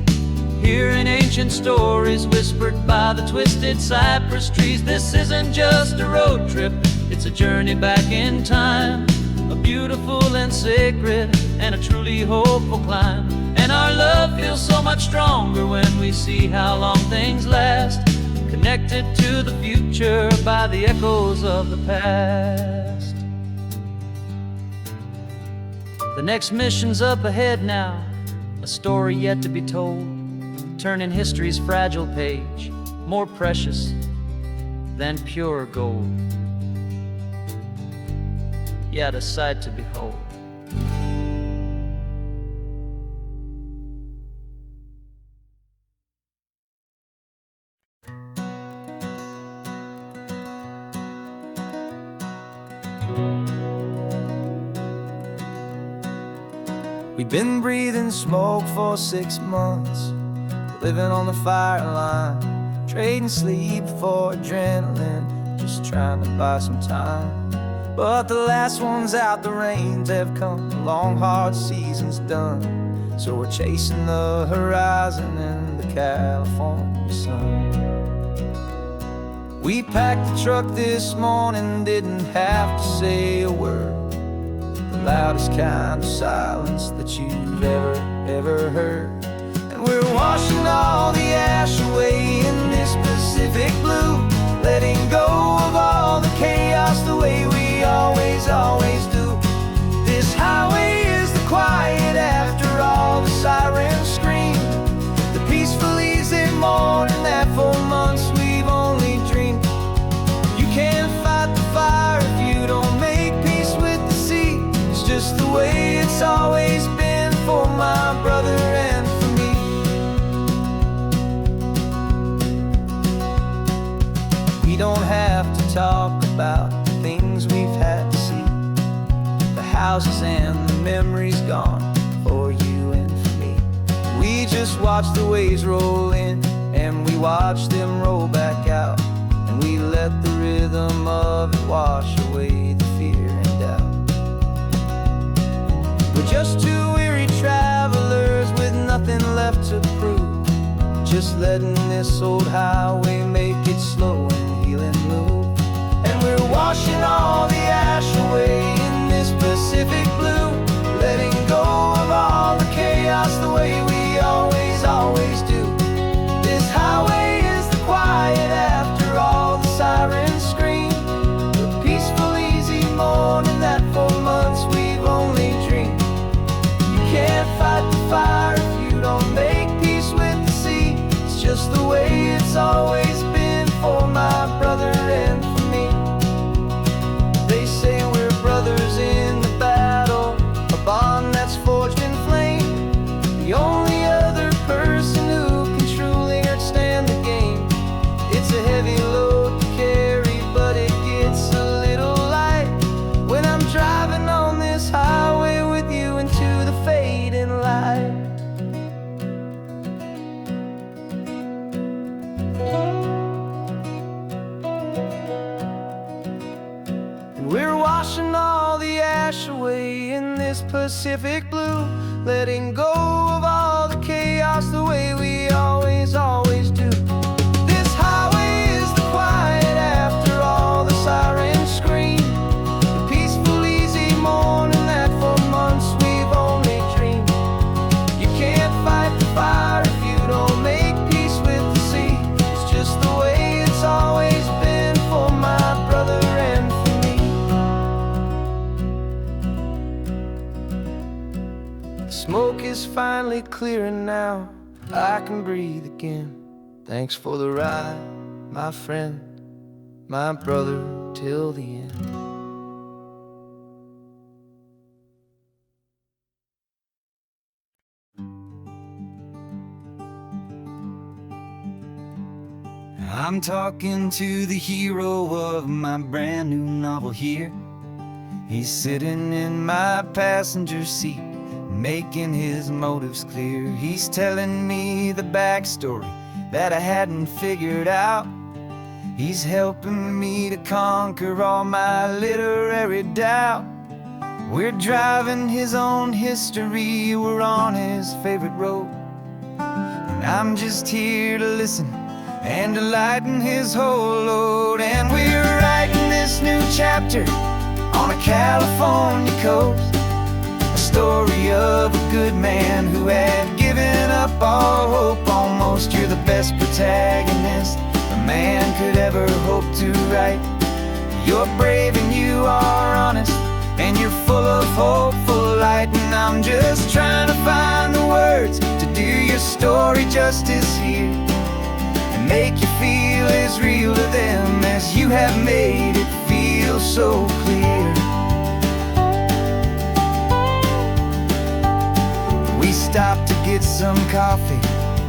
hearing ancient stories whispered by the twisted cypress trees. This isn't just a road trip, it's a journey back in time, a beautiful and sacred and a truly hopeful climb. And our love feels so much stronger when we see how long things last, connected to the future by the echoes of the past. The next mission's up ahead now, a story yet to be told, turning history's fragile page, more precious than pure gold. Yet a sight to behold. We've been breathing smoke for 6 months, living on the fire line, trading sleep for adrenaline, just trying to buy some time. But the last one's out, the rains have come, the long hard season's done, so we're chasing the horizon in the California sun. We packed the truck this morning, didn't have to say a word, the loudest kind of silence that you've ever heard. And we're washing all the ash away in this Pacific blue, letting go of all the chaos the way we always do. This highway is the quiet after all the sirens scream, the peaceful easy morning that for months we've only dreamed. You can't fight the fire if you don't make peace with the sea. It's just the way it's always been for my brother and for me. We don't have to talk about the things we've had to see, the houses and the memories gone for you and for me. We just watch the waves roll in and we watch them roll back out, and we let the rhythm of it wash away the fear and doubt. We're just two weary travelers with nothing left to prove, just letting this old highway make it slow and healing move. And we're washing all the ash away in this Pacific blue, letting go of all the chaos the way we always do. This highway is the quiet after all the sirens scream, the peaceful easy morning that for months we've only dreamed. You can't fight the fire if you don't make peace with the sea. It's just the way it's always been for my brother and for me. They say we're brothers in the battle, a bond that's forged in flame, the only other person who can truly understand the game. It's a heavy load to carry, but it gets a little light when I'm driving on this highway with you into the fading light. And we're washing all the ash away in this Pacific blue, letting go of all the chaos the way we always do. This highway is the quiet after all the sirens scream, the peaceful easy morning that for months we've only dreamed. You can't fight the fire if you don't make peace with the sea. It's just the way it's always been for my brother and for me. The smoke is finally clearing now, I can breathe again. Thanks for the ride, my friend, my brother, till the end. I'm talking to the hero of my brand new novel here. He's sitting in my passenger seat, making his motives clear. He's telling me the backstory that I hadn't figured out. He's helping me to conquer all my literary doubt. We're driving his own history, we're on his favorite road, and I'm just here to listen and to lighten his whole load. And we're writing this new chapter on a California coast, a story of a good man who had given up all hope almost. You're the best protagonist a man could ever hope to write. You're brave and you are honest, and you're full of hopeful light. And I'm just trying to find the words to do your story justice here, and make you feel as real to them as you have made it feel so clear. We stopped to get some coffee,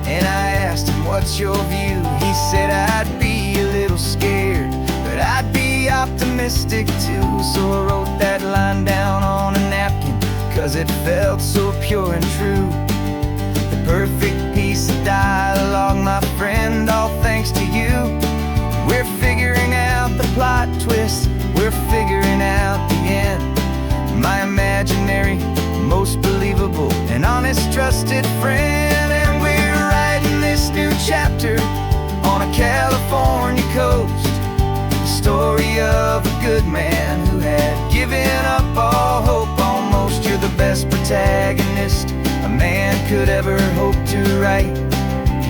and I asked him, what's your view? He said, I'd be a little scared, but I'd be optimistic too. So I wrote that line down on a napkin, 'cause it felt so pure and true. The perfect piece of dialogue, my friend, all thanks to you. We're figuring out the plot twist, we're figuring out the end. My imaginary, most believable and honest trusted friend. And we're writing this new chapter on a California coast, the story of a good man who had given up all hope almost. You're the best protagonist a man could ever hope to write.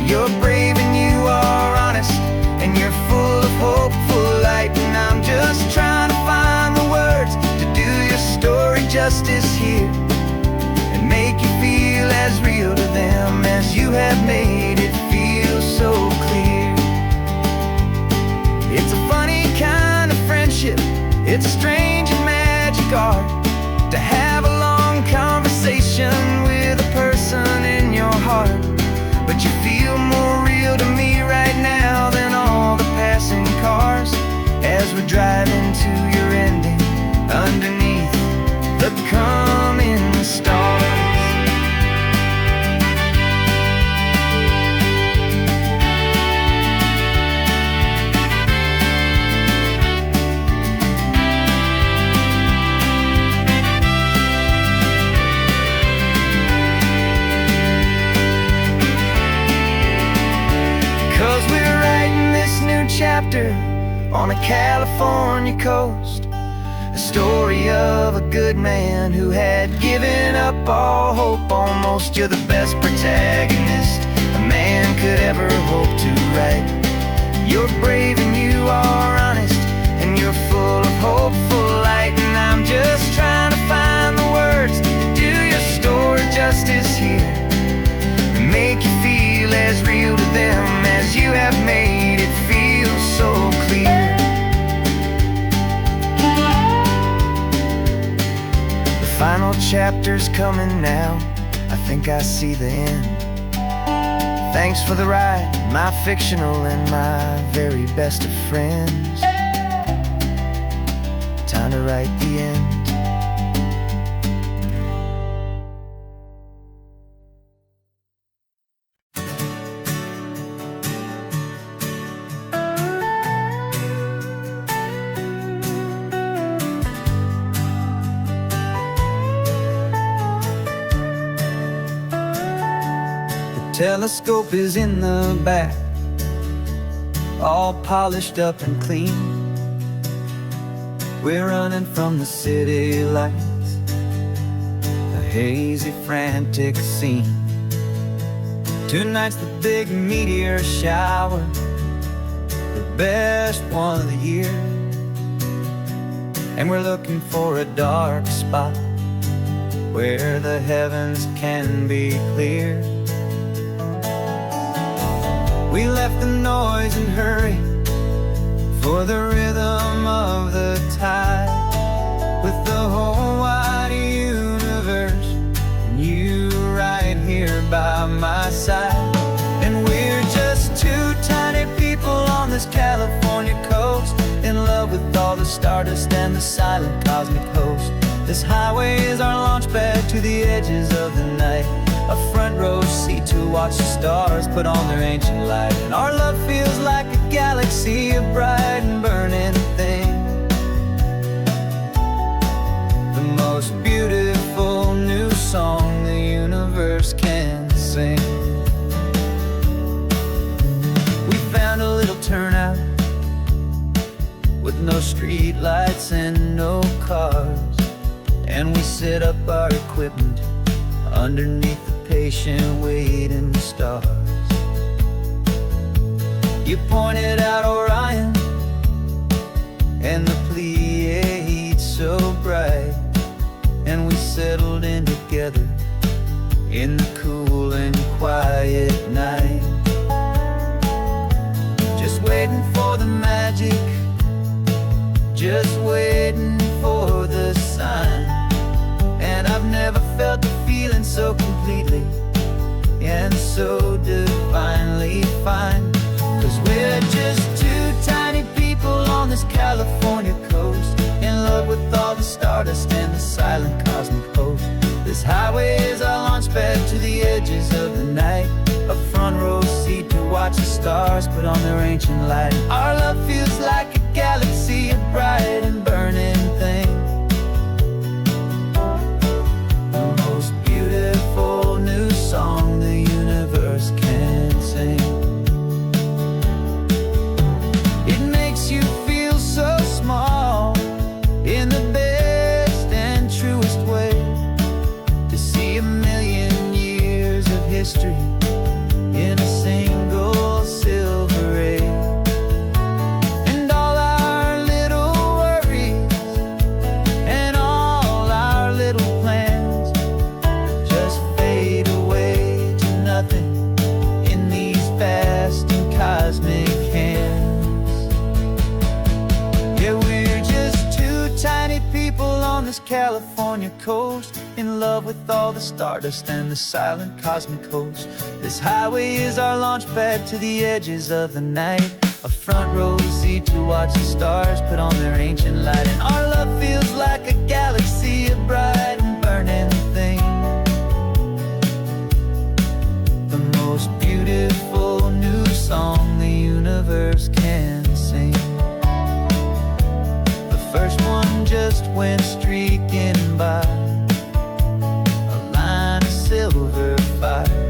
You're brave and you are honest, and you're full of hopeful light. And I'm just trying to find the words to do your story justice here, and make you feel as real to them as you have made it feel so clear. It's a funny kind of friendship, it's a strange and magic art to have a long conversation with a person in your heart. But you feel more real to me right now than all the passing cars, as we're driving to your ending underneath the coming stars. 'Cause we're writing this new chapter on a California coast, a story of a good man who had given up all hope almost. You're the best protagonist a man could ever hope to write. You're brave and you are honest, and you're full of hopeful light. And I'm just trying to find the words to do your story justice here, and make you feel as real to them as you have made it feel so clear. The final chapter's coming now, I think I see the end. Thanks for the ride, my fictional and my very best of friends. Time to write the end. Telescope is in the back, all polished up and clean. We're running from the city lights, a hazy, frantic scene. Tonight's the big meteor shower, the best one of the year. And we're looking for a dark spot where the heavens can be clear. We left the noise and hurry for the rhythm of the tide, with the whole wide universe and you right here by my side. And we're just two tiny people on the stardust and the silent cosmic host. This highway is our launch pad to the edges of the night, a front row seat to watch the stars put on their ancient light. And our love feels like a galaxy, a bright and burning thing, the most beautiful new song the universe can sing. We found a little turnout with no street lights and no cars, and we set up our equipment underneath the patient waiting stars. You pointed out Orion and the Pleiades so bright, and we settled in together in the cool and quiet night, just waiting for the magic, just waiting for the sign. And I've never felt the feeling so completely and so divinely fine, 'cause we're just two tiny people on this California coast, in love with all the stardust and the silent cosmic host. This highway is our launch pad to the edges of the night, a front row seat to watch the stars put on their ancient light. Our love feels like a galaxy, a bright and burning thing, the most beautiful new song the universe can sing. It makes you feel so small in the best and truest way, to see a million years of history in a single silver ray. And all our little worries and all our little plans just fade away to nothing in these vast and cosmic hands. Yeah, we're just two tiny people on this California coast, in love with all the stardust and the silent cosmic host. This highway is our launch pad to the edges of the night, a front row seat to watch the stars put on their ancient light. And our love feels like a galaxy, a bright and burning thing, the most beautiful new song the universe can sing. The first one just went streaking by, a line of silver fire.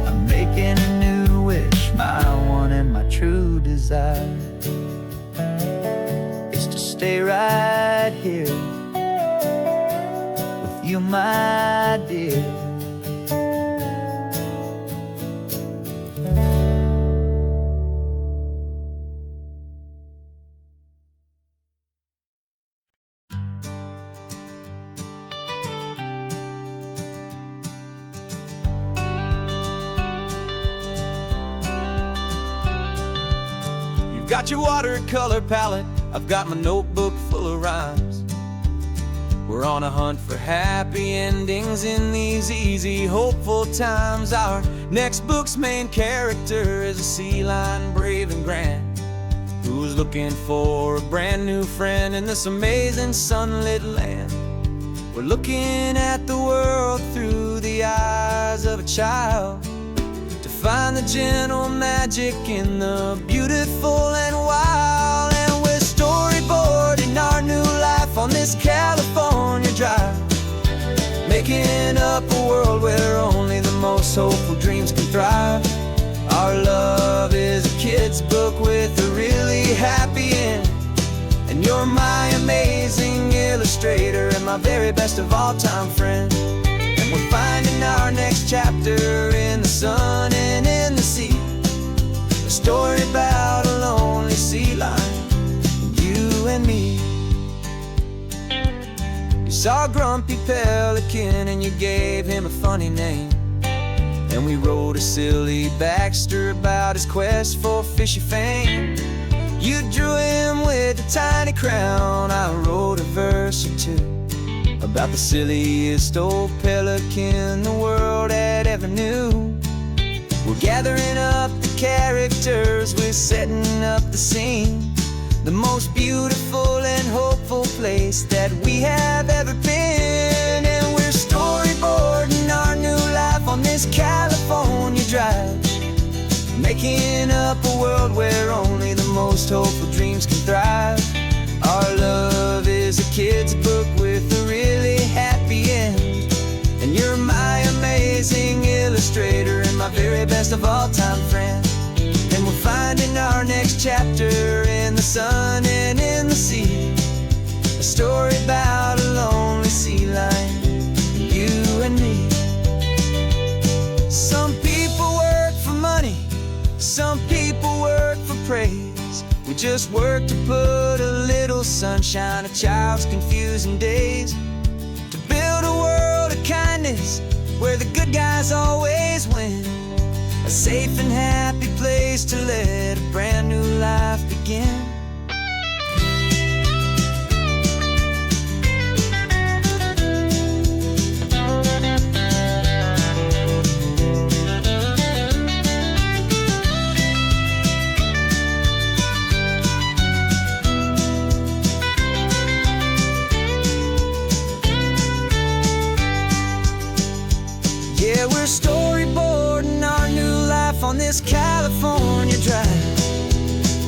I'm making a new wish, my one and my true desire is to stay right here with you, my dear. Got your watercolor palette, I've got my notebook full of rhymes. We're on a hunt for happy endings in these easy, hopeful times. Our next book's main character is a sea lion, brave and grand, who's looking for a brand new friend in this amazing sunlit land. We're looking at the world through the eyes of a child, to find the gentle magic in the beautiful and wild. And we're storyboarding our new life on this California drive, making up a world where only the most hopeful dreams can thrive. Our love is a kid's book with a really happy end, and you're my amazing illustrator and my very best of all time friend. And we're finding our next chapter in the sun and in the sea, a story about a lonely sea lion, you and me. You saw a grumpy pelican and you gave him a funny name, and we wrote a silly Baxter about his quest for fishy fame. You drew him with a tiny crown, I wrote a verse or two about the silliest old pelican the world had ever knew. We're gathering up the characters, we're setting up the scene. the most beautiful and hopeful place that we have ever been. And we're storyboarding our new life on this California drive, making up a world where only the most hopeful dreams can thrive. Our love is a kid's book with a really happy end, and you're my amazing illustrator and my very best of all time friend. And we're finding our next chapter in the sun and in the sea, a story about a lonely sea lion, you and me. Some people work for money, some people work for praise. We just work to put a little sunshine in a child's confusing days, to build a world of kindness where the good guys always win, a safe and happy place to let a brand new life begin. Yeah, we're storyboarding our new life on this California drive,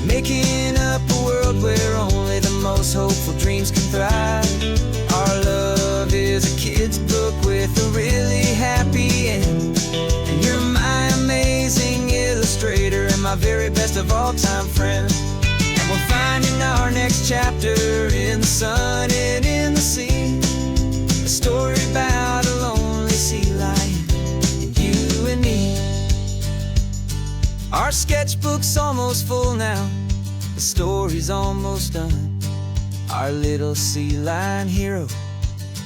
making up a world where only the most hopeful dreams can thrive. Our love is a kid's book with a really happy end, and you're my amazing illustrator and my very best of all time friend. And we're finding our next chapter in the sun and in the sea, a story about a lonely sea lion, you and me. Our sketchbook's almost full now, the story's almost done. Our little sea lion hero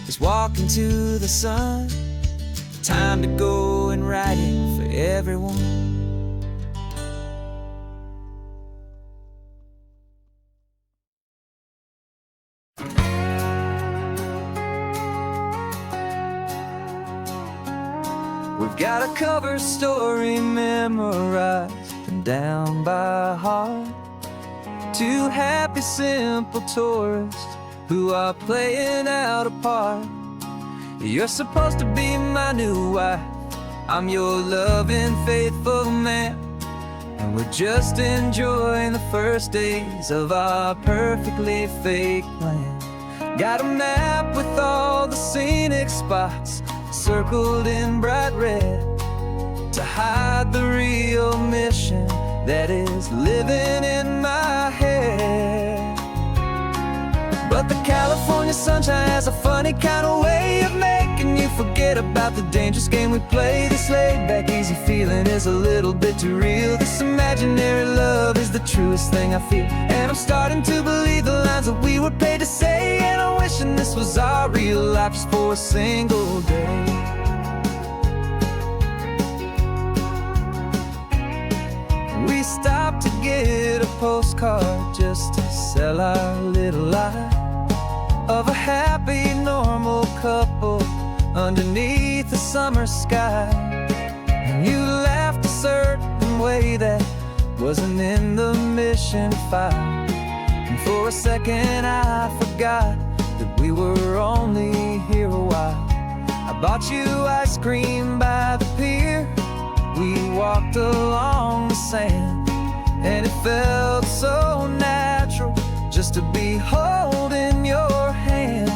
is walking to the sun. Time to go and write it for everyone. We've got a cover story memorized and down by heart. Two happy, simple tourists who are playing out a part. You're supposed to be my new wife, I'm your loving, faithful man, and we're just enjoying the first days of our perfectly fake plan. Got a map with all the scenic spots circled in bright red to hide the real mission that is living in my head. But the California sunshine has a funny kind of way of making you forget about the dangerous game we play. This laid-back, easy feeling is a little bit too real. This imaginary love is the truest thing I feel, and I'm starting to believe the lines that we were paid to say. And I'm wishing this was our real life just for a single day. We stopped to get a postcard just to sell our little lie of a happy, normal couple underneath the summer sky. And you laughed a certain way that wasn't in the mission file, and for a second I forgot that we were only here a while. I bought you ice cream by the pier, we walked along the sand, and it felt so natural just to be holding your hand.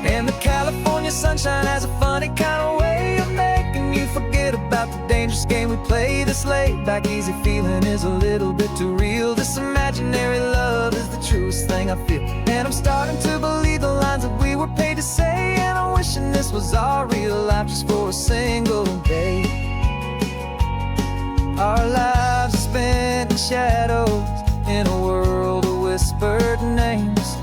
And the California sunshine has a funny kind of way of making you forget about the dangerous game we play. This laid-back, easy feeling is a little bit too real. This imaginary love is the truest thing I feel, and I'm starting to believe the lines that we were paid to say. And I'm wishing this was our real life just for a single day. Our lives are spent in shadows in a world of whispered names,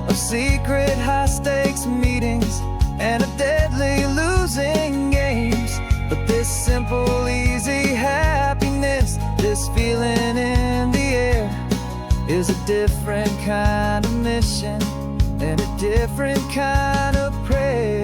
of secret high-stakes meetings and a deadly losing games. But this simple, easy happiness, this feeling in the air, is a different kind of mission and a different kind of prayer.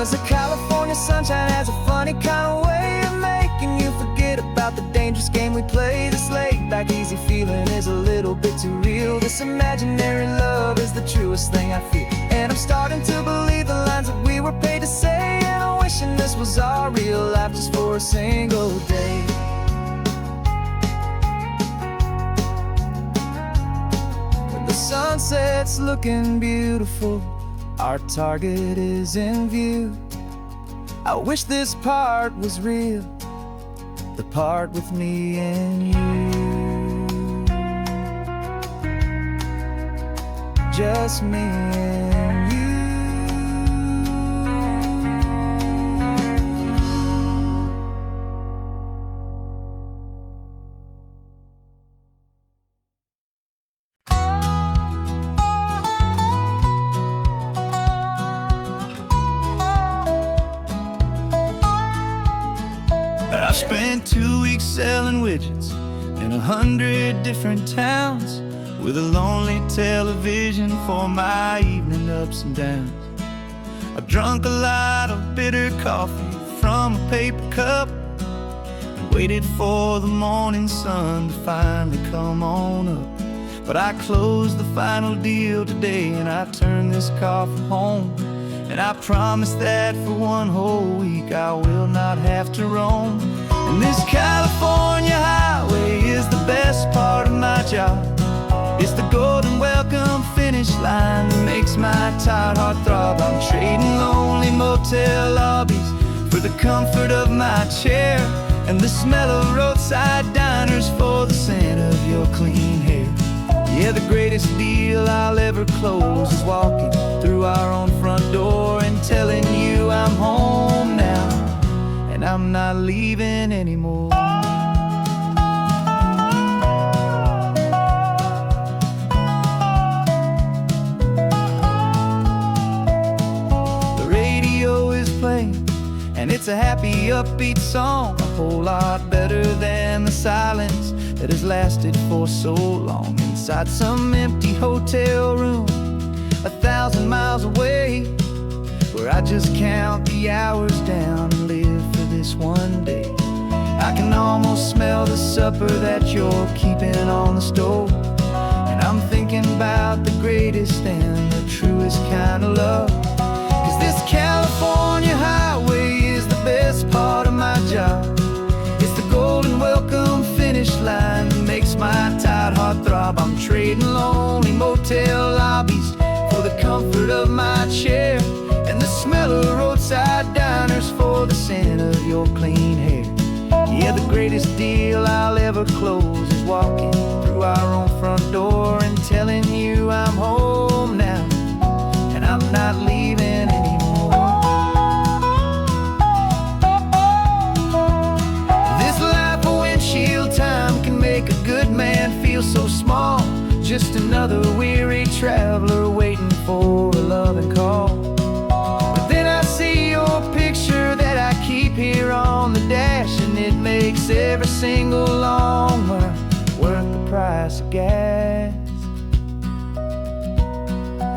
'Cause the California sunshine has a fun funny kind of way of making you forget about the dangerous game we play. This laid-back, easy feeling is a little bit too real. This imaginary love is the truest thing I feel, and I'm starting to believe the lines that we were paid to say. And I'm wishing this was our real life just for a single day. When the sunset's looking beautiful, our target is in view. I wish this part was real, the part with me and you. Just me and you. I spent 2 weeks selling widgets in 100 different towns, with a lonely television for my evening ups and downs. I drunk a lot of bitter coffee from a paper cup and waited for the morning sun to finally come on up. But I closed the final deal today, and I turned this coffee home. And I promise that for one whole week I will not have to roam. And this California highway is the best part of my job. It's the golden welcome finish line that makes my tired heart throb. I'm trading lonely motel lobbies for the comfort of my chair, and the smell of roadside diners for the scent of your clean hair. Yeah, the greatest deal I'll ever close is walking through our own front door and telling you I'm home now, and I'm not leaving anymore. The radio is playing, and it's a happy, upbeat song, a whole lot better than the silence that has lasted for so long. Inside some empty hotel room 1,000 miles away, where I just count the hours down and live for this one day. I can almost smell the supper that you're keeping on the stove, and I'm thinking about the greatest and the truest kind of love. 'Cause this California highway is the best part of my job. It's the golden welcome finish line that makes my tired heart throb. I'm trading lonely motel lobbies for the comfort of my chair, and the smell of roadside diners for the scent of your clean hair. Yeah, the greatest deal I'll ever close is walking through our own front door and telling you I'm home now, and I'm not leaving anymore. This life of windshield time can make a good man feel so small, just another weary traveler waiting for a loving call. But then I see your picture that I keep here on the dash, and it makes every single long mile worth the price of gas.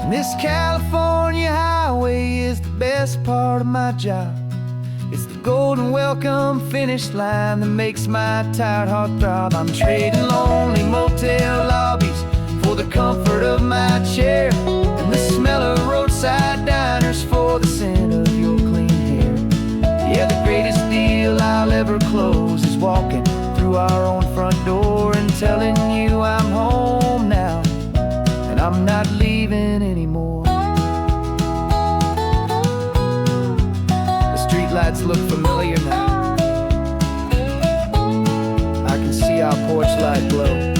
And this California highway is the best part of my job. It's the golden welcome finish line that makes my tired heart throb. I'm trading lonely motel lobbies for the comfort of my chair, and the smell of roadside diners for the scent of your clean hair. Yeah, the greatest deal I'll ever close is walking through our own front door and telling you I'm home now, and I'm not leaving anymore. The streetlights look familiar now. I can see our porch light glow.